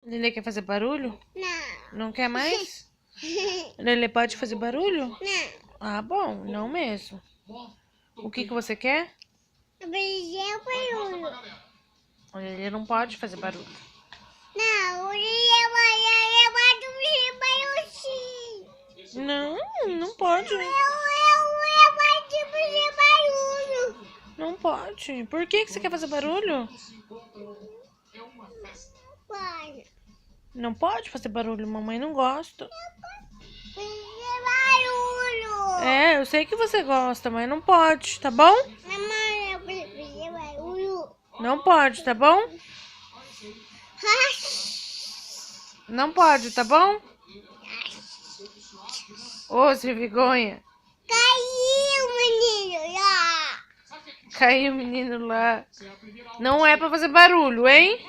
Lelê quer fazer barulho? Não. Não quer mais? Lelê pode fazer barulho? Não. Ah, bom, não mesmo. O que você quer? Eu preciso barulho. O Lelê não pode fazer barulho. Não, eu pode fazer barulho sim. Não, não pode. Eu pode fazer barulho. Não pode. Por que você quer fazer barulho? Pode. Não pode fazer barulho, mamãe não gosta. Fazer barulho. É, eu sei que você gosta, mas não pode, tá bom? Mamãe, eu preciso fazer barulho. Não pode, tá bom? Não pode, tá bom? Ô, sem vergonha. Caiu, menino. Já. Caiu o menino lá. Não é pra fazer barulho, hein?